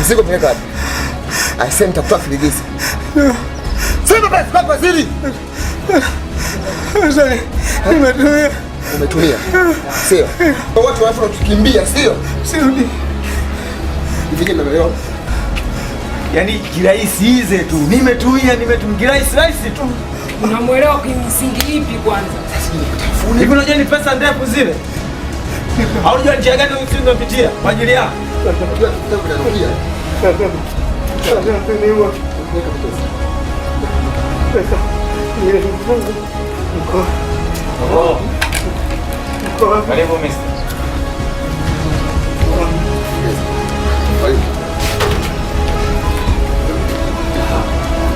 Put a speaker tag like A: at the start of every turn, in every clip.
A: Mzigo umeweka wapi? Aisee, nitakutoa filigisi. Sema basi kwa waziri. Nimetumia. Umetumia? Sio. Watu wanafuata tukimbia, sio?
B: Sio.
A: Hivi ndio leo.
B: Yaani kirahisi hizi tu. Nimetumia kirahisi tu.
C: Unamuelewa kwa msingi ipi kwanza?
B: Hivi unajua ni pesa ndefu zile? Au unajua njia gani unapitia kwa ajili yako?
A: Unajua tutakuja.
B: Karibu mister.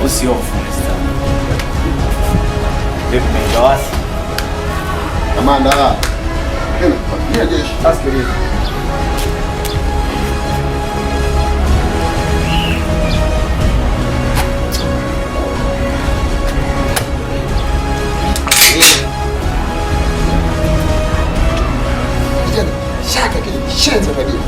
B: Usiofu mister. Vipi mengawasi?
A: Kamanda. Ndio jeshi. Askari. Shaka kile kishenza kabisa.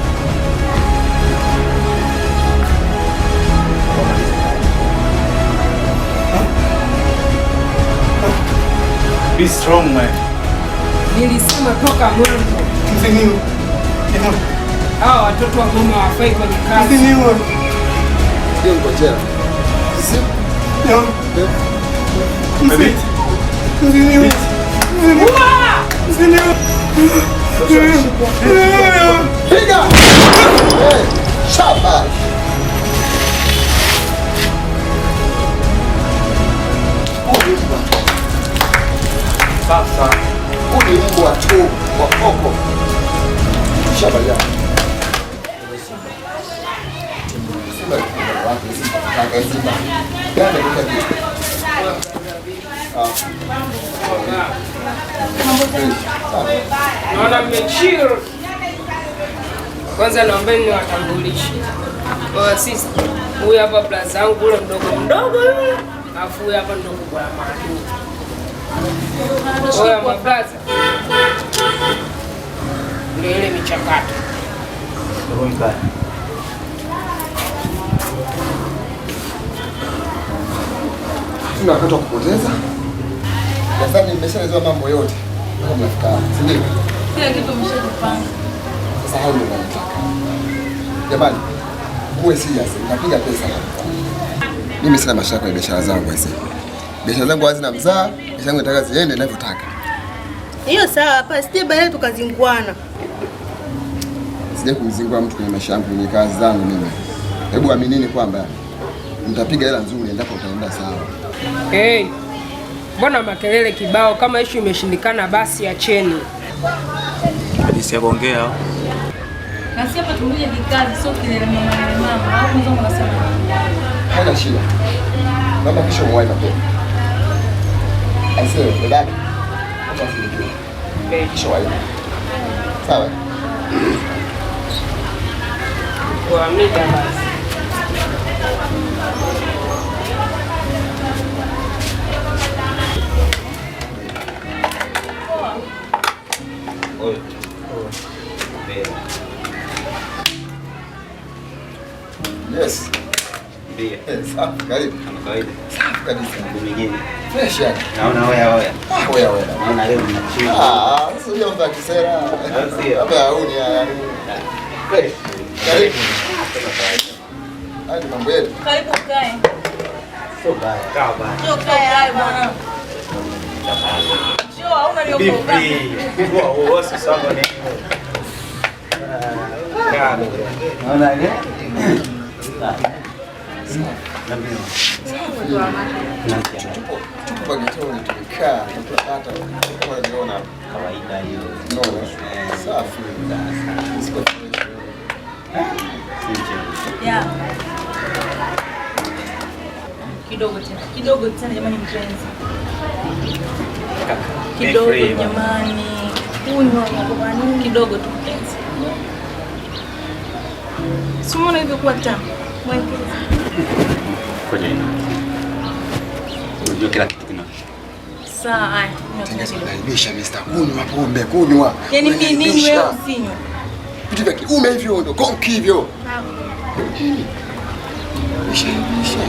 B: Be strong man.
C: Nilisema toka mwanzo.
B: Msinio.
C: Hao watoto wa mama hawafai kwenye kazi.
B: Msinio.
A: Ndio ngojea. Sisi.
B: Ndio. Msinio. Msinio. Msinio.
A: Piga! Shaba!
B: Sasa.
A: Uli mbwa tu wa koko. Shaba ya.
C: Naona mmechil. Kwanza naombeni niwatambulishe. Kwa sisi huyu hapa blaza yangu ule mdogo yule. Alafu huyu hapa ndio kwa maadui. Oya mablaza. Ndio ile michakato.
B: Ndio mbaya.
A: Tuna wakati wa kupoteza. Nadhani nimeshaelewa mambo yote. Kama mnafikiri, si ndio?
D: Kila kitu mshajipanga.
A: Sasa hao ndio wanataka. Jamani, uwe serious, napiga pesa hapa. Mimi sina mashaka na biashara zangu hizi. Biashara zangu hazina mzaa, biashara zangu nataka ziende ninavyotaka.
D: Hiyo sawa, hapa sije baadaye tukazinguana.
A: Sije kumzingua mtu kwenye maisha yangu, kwenye kazi zangu mimi. Hebu aminini kwamba mtapiga hela nzuri endapo utaenda sawa.
C: Hey. Mbona makelele kibao? Kama issue imeshindikana basi acheni.
B: Hadithi ya kuongea.
D: Na si hapa tumekuja kikazi, sio kilele mama. Au mwanzo unasema.
A: Haina shida. Mama kisha mwai na kwa. Aisee, dada. Acha fikirie. Kisha mwai. Sawa.
C: Kwa mida basi.
A: Yes.
B: Ndio.
A: Safi, karibu.
B: Kama kawaida.
A: Safi kabisa.
B: Mwingine.
A: Fresh yani.
B: Naona oya.
A: Oya.
B: Naona leo mnachill.
A: Sio jambo la kisera.
B: Sio.
A: Hapa hauni yani. Fresh. Karibu. Hadi mambo yetu.
D: Karibu kae.
B: Sio baya. Kaa baya.
D: Sio kae hai bwana. Sio hauna niokoka.
B: Wewe sasa ni. Naona ile.
A: Tupo getoni tumekaa hata unaona
B: kawaida hiyo.
A: Unaona? Safi. Siko fresh.
D: Ya. Kidogo tena jamani mpenzi. Kidogo jamani. Kunywa kwa nini kidogo tu mpenzi. Simona hivyo kwa tamu.
B: Kwa nini? Unajua kila kitu kina.
D: Saa haya.
A: Unaibisha Mr. Kunywa pombe, kunywa.
D: Yaani mimi wewe usinywe.
A: Vitu vya kiume hivyo ndo konki hivyo. Isha.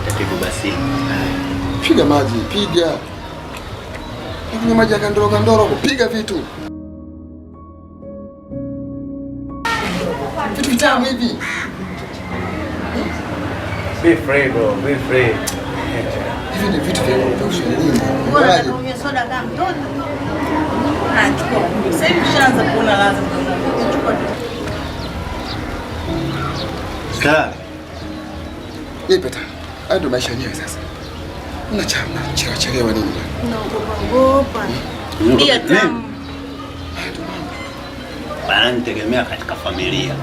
E: Tatibu basi.
A: Piga maji, piga. Kunywa maji ya kandoro, kupiga vitu. Vitu vitamu hivi.
B: Be free bro, be free.
A: Hivi ni vitu vya ushauri.
D: Bora kunywa soda kama mtoto. Chukua. Sasa hivi tushaanza kuona lazima kuchukua.
E: Sawa.
A: Nipeta. Hayo ndio maisha yenyewe sasa. Unachama, chelewa nini bwana?
D: Naogopa. Pia tamu.
E: Bana nitegemea katika familia.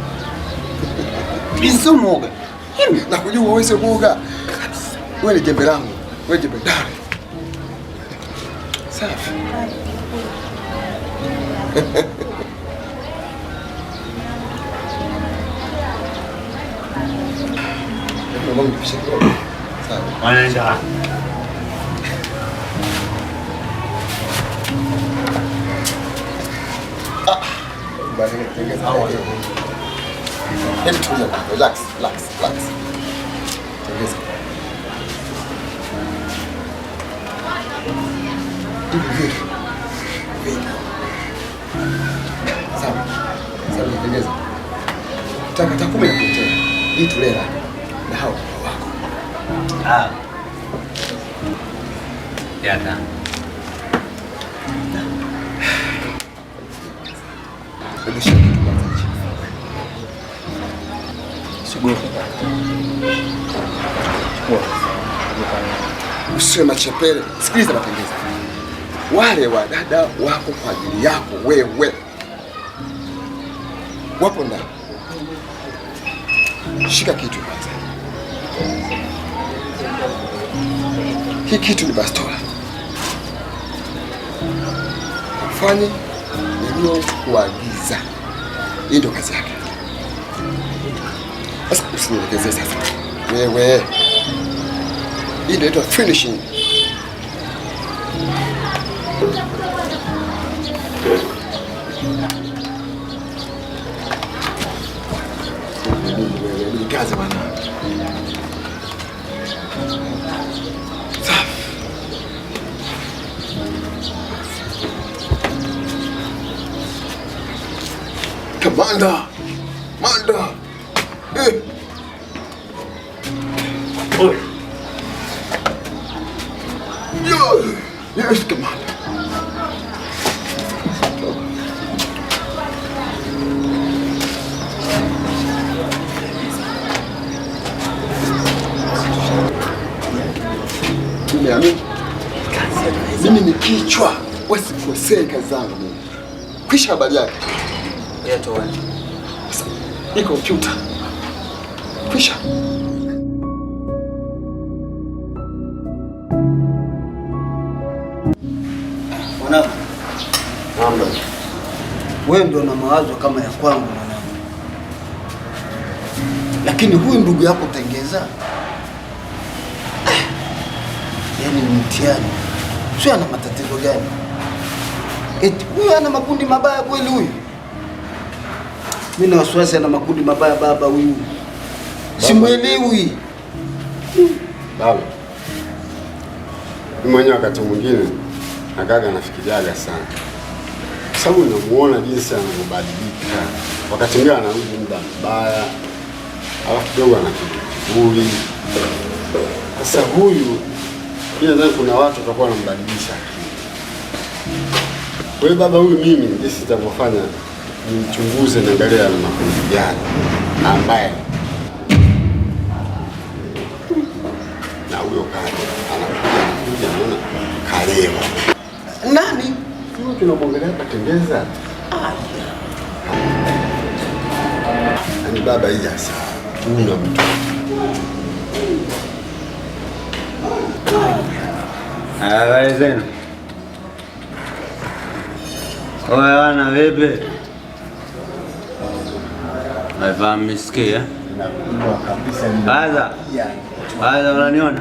E: Bisu moga.
A: Na kujua wewe sio moga. Wewe ni jembe langu. Wewe jembe dare. Safi. Mama mpisha kidogo. Sawa.
E: Wanaenda.
A: Basi tengeza hawa. Hebu tulia, relax. Tengeza. Sawa, tengeza. Taka takumi na kutea. Hii tulela na hao wako.
E: Yata.
A: Hebu shika kitu kwanza.
B: Sugua.
A: Usiwe machepele. Sikiliza matengeza. Wale wadada wako kwa ajili yako wewe. Wapo ndani. Shika kitu kwanza. Hii kitu ni bastola. Fanye niliyokuagiza. Hii ndio kazi yake. Sasa usinielekezee sasa. Wewe. Hii ndio inaitwa finishing. Ni kazi bwana. Safi. Kamanda. Manda.
E: Oi.
A: Yes, Commander. Mimi ni kichwa, wasikosee kazi zangu mimi. Kisha habari yake.
B: Yeto wewe.
A: Hii kompyuta. Kisha.
F: Mwanangu.
A: Naomba.
F: Wewe ndio na mawazo kama ya kwangu mwanangu. Lakini huyu ndugu yako Tengeza. Yaani ni mtihani. Sio ana matatizo gani? Eti huyu ana makundi mabaya kweli huyu? Mimi na wasiwasi ana makundi mabaya baba huyu. Simuelewi.
G: Baba. Mimi mwenyewe wakati mwingine nakaga nafikiriaga sana. Sababu namuona jinsi anavyobadilika. Wakati mwingine anarudi muda mbaya. Alafu kidogo ana kiburi. Sasa huyu nadhani kuna watu watakuwa wanambadilisha akili. Kwa hiyo baba, huyu mimi ningesita kufanya nimchunguze na angalia ana makundi gani ambaye na huyo kaja anakuja naona kalewa.
F: Nani?
G: Huyo tunamwangalia hapa Tengeza. Yaani baba, hii hasa tuna mtu.
E: Habari zenu. Oye wana vipi? Waifahamu misikia? Baza unaniona?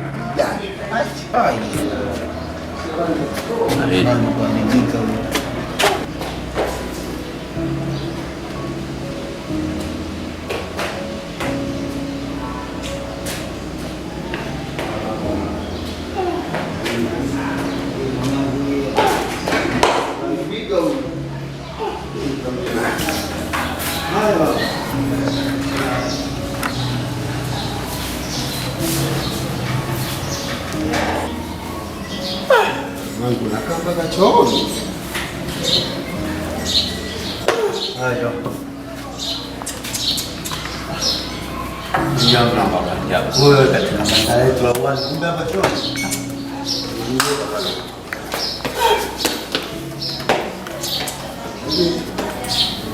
A: chooni.
E: Hayo. Jambo la baba. Wewe katika banda letu la uwazi kumbe hapa chooni.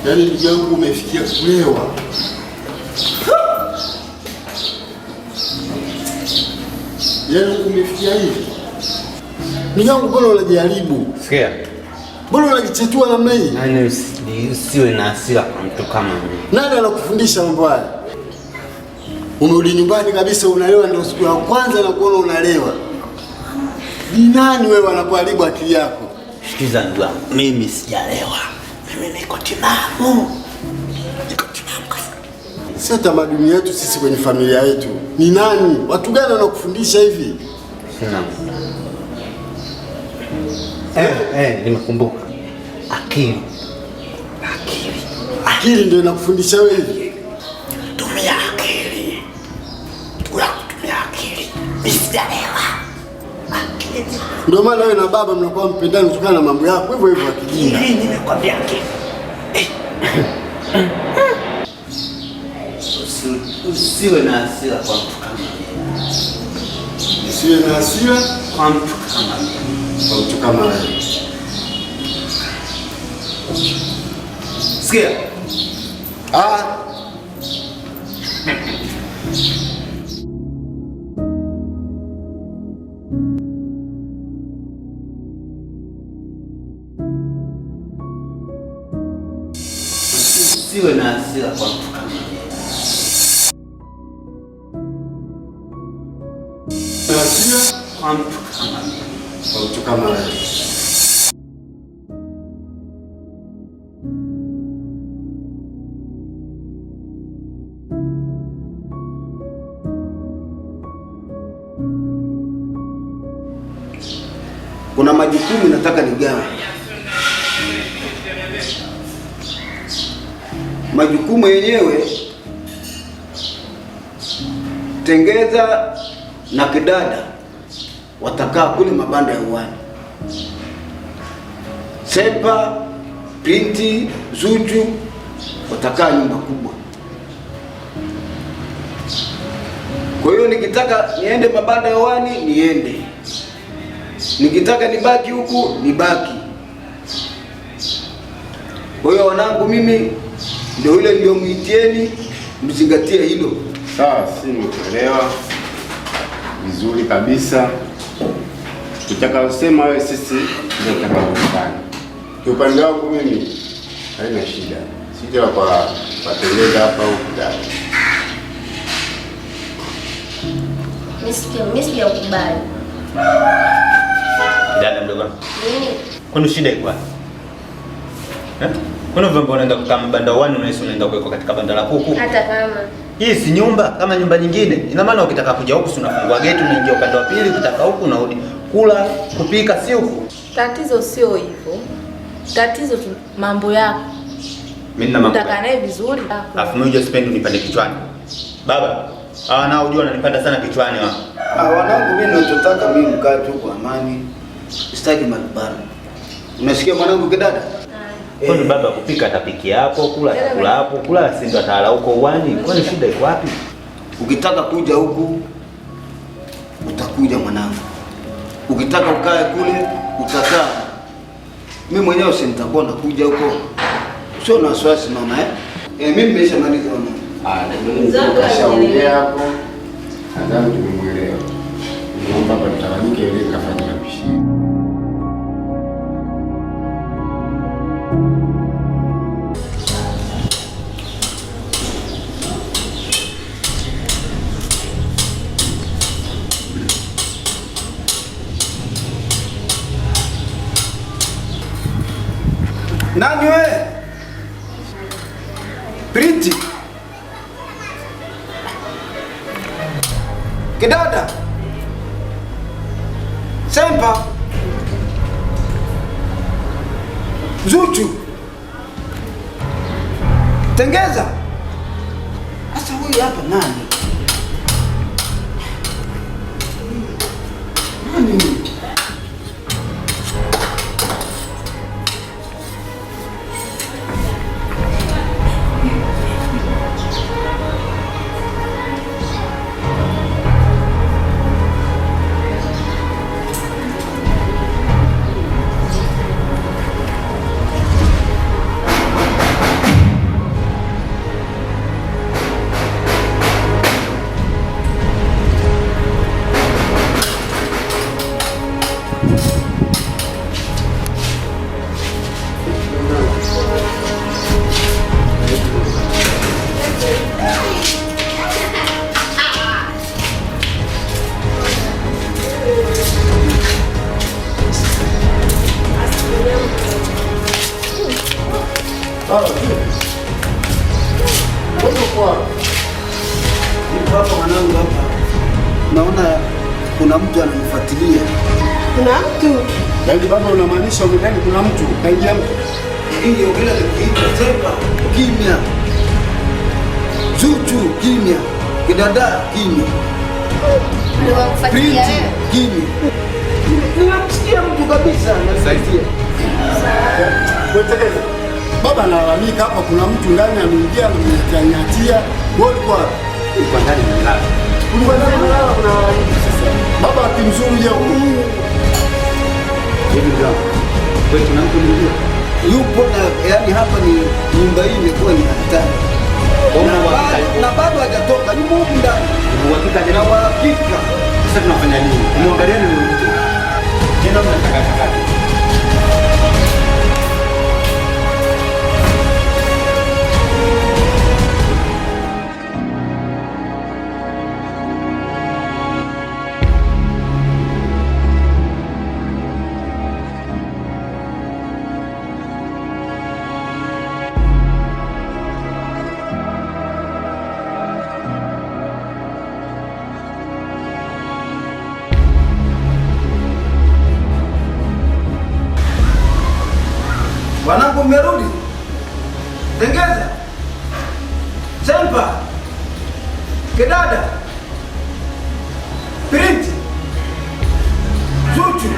G: Yaani ndugu yangu umefikia kulewa. Yaani umefikia hivi. Ndugu yangu mbona unajaribu?
E: Sikia.
G: Mbona unajichetua namna hii?
E: Yaani usiwe na hasira kwa mtu kama mimi.
G: Nani anakufundisha mambo haya? Umerudi nyumbani kabisa unalewa, ndio siku ya kwanza na kuona unalewa. Ni nani wewe anakuharibu akili yako?
E: Sikiza ndugu yangu, mimi sijalewa. Mimi niko timamu.
G: Sio tamaduni yetu sisi kwenye familia yetu. Ni nani? Watu gani wanakufundisha hivi?
E: Sina. Nimekumbuka. Akili.
G: Akili ndio inakufundisha wewe hivi.
E: Tumia akili. Tumia akili. Sijalewa. Akili.
G: Ndio maana wewe na baba mnakuwa mpendani kutokana na mambo yako hivyo hivyo akijinga.
E: Nimekwambia akili. Usiwe na hasira kwa mtu kama mimi.
G: Usiwe na hasira
E: Kwa mtu kama mimi.
G: kwa mtu kama wewe.
E: Sikia. Usiwe na hasira kwa mtu kama mimi.
G: Hasira
E: Kwa mtu kama mimi.
G: kwa mtu kama wewe.
F: Kuna majukumu nataka nigawe. Majukumu yenyewe Tengeza na Kidada watakaa kule mabanda ya uwani. Sepa, Pinti, Zuchu watakaa nyumba kubwa. Kwa hiyo nikitaka niende mabanda ya uwani niende, nikitaka nibaki huku nibaki. Kwa hiyo wanangu, mimi ndio yule niliyomuitieni, mzingatie hilo.
G: Sawa, si nimekuelewa vizuri kabisa. Utakayosema wewe sisi ndio tutakayofanya. Kwa upande wangu mimi haina shida. Sija kwa Tengeza hapa au Kidada.
H: Mimi sijakubali.
E: Kidada mdogo.
H: Nini?
E: Kwani shida iko wapi? Kwani vile unaenda kukaa banda wani unahisi unaenda kuweka katika banda la kuku?
H: Hata kama
E: hii si nyumba kama nyumba nyingine. Ina maana ukitaka kuja huku unafungua geti unaingia upande wa pili, ukitaka huku unarudi. Kula, kupika si huku.
D: Tatizo sio hivyo. Tatizo tu mambo yako.
E: Mimi na mambo.
D: Utaka naye vizuri.
E: Alafu mimi unajua sipendi unipande kichwani. Baba, nao unajua unanipanda sana kichwani wao.
F: Wanangu, mimi ninachotaka mimi mkae tu kwa amani. Sitaki malumbano. Unasikia mwanangu Kidada?
E: Kwani baba kupika atapikia hapo, kula atakula hapo, kula si ndo atala huko uwani. Kwani shida iko wapi?
F: Ukitaka kuja huku utakuja mwanangu. Ukitaka ukae kule utakaa. Mimi mwenyewe nitakuwa nakuja huko. Sio na wasiwasi mama mimi nimeshamaliza mama.
G: Ndio kashaongea hapo. Nadhani tumemuelewa. Naomba hapa tutawanyike ile kafanya mapishi.
F: Nani wewe? Printi. Kidada. Sempa. Zuchu. Tengeza. Sasa huyu hapa nani? Nani? Niko hapa mwanangu hapa. Naona kuna mtu ananifuatilia.
H: Kuna mtu?
G: Yaani baba unamaanisha umedani kuna mtu kaingia mtu?
F: Hii ongea kitu Sempa kimya. Zuchu kimya. Kidada kimya.
H: Niwakufuatilia wewe?
F: Kimya. Nimemsikia mtu kabisa anasaidia.
G: Wewe baba analalamika hapa kuna mtu ndani ameingia anamnyatia. Wewe ulikuwa
E: Ulikuwa ndani mlala.
G: ulikuwa ndani mlala kuna baba akimzuru je huko.
E: Hivi ndio. Wewe tuna mtu mwingine.
F: Yupo na yani hapa ni nyumba hii imekuwa ni hatari. Na bado hajatoka, yupo huko ndani.
E: Uhakika
F: Na uhakika.
E: Sasa tunafanya nini? Muangalieni ni mtu. Tena mnataka takati.
F: Wanangu mmerudi? Tengeza. Sempa. Kedada. Print. Zuchu.